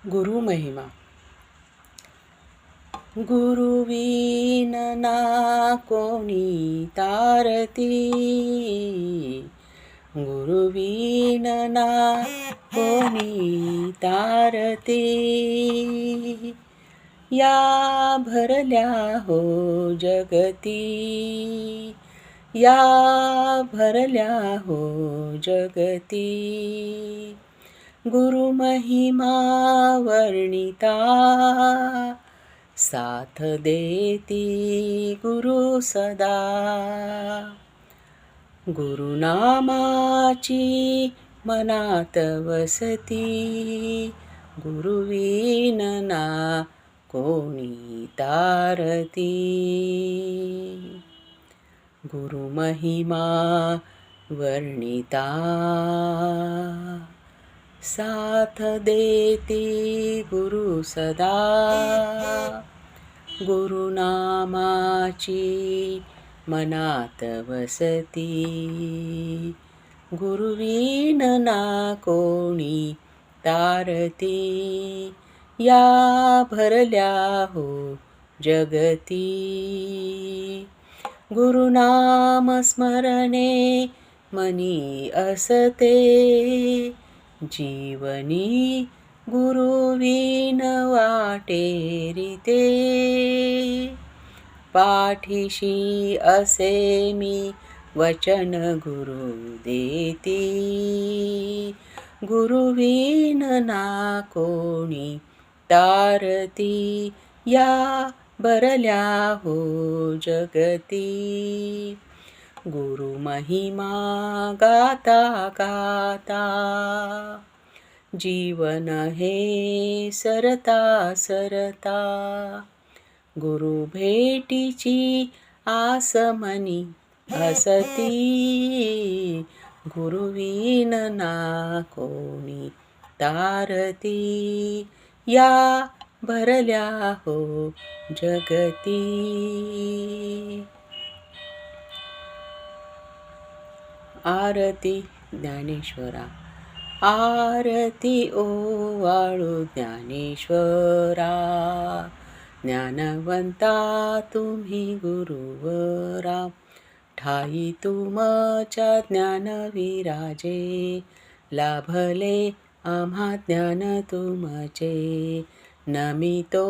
गुरुमहिमा. गुरुविन ना कोणी तारती, गुरुविन ना कोणी तारती. या भरल्या हो जगती, या भरल्या हो जगती. गुरुमहिमा वर्णिता, साथ देती गुरु सदा. गुरुनामाची मनात वसती, गुरुविन ना कोणी तारती. गुरुमहिमा वर्णिता, साथ देती गुरु सदा. गुरुनामाची मनात वसती, गुरुविन ना कोणी तारती. या भरल्या हो जगती. गुरुनाम स्मरणे मनी असते, जीवनी गुरुविन वाटे रीते. पाठीशी असे मी वचन गुरु देती, गुरुविन ना कोणी तारती. या भरल्या हो जगती. गुरुमहिमा गाता गाता, जीवन हे सरता सरता. गुरु भेटीची आस मनी असती, गुरुविन ना कोणी तारती. या भरल्या हो जगती. आरती ज्ञानेश्वरा. आरती ओवाळू ज्ञानेश्वरा, ज्ञानवंता तुम्ही गुरुवरा. ठाई तुमच्या ज्ञान विराजे, लाभले आम्हा ज्ञान तुमचे. नमितो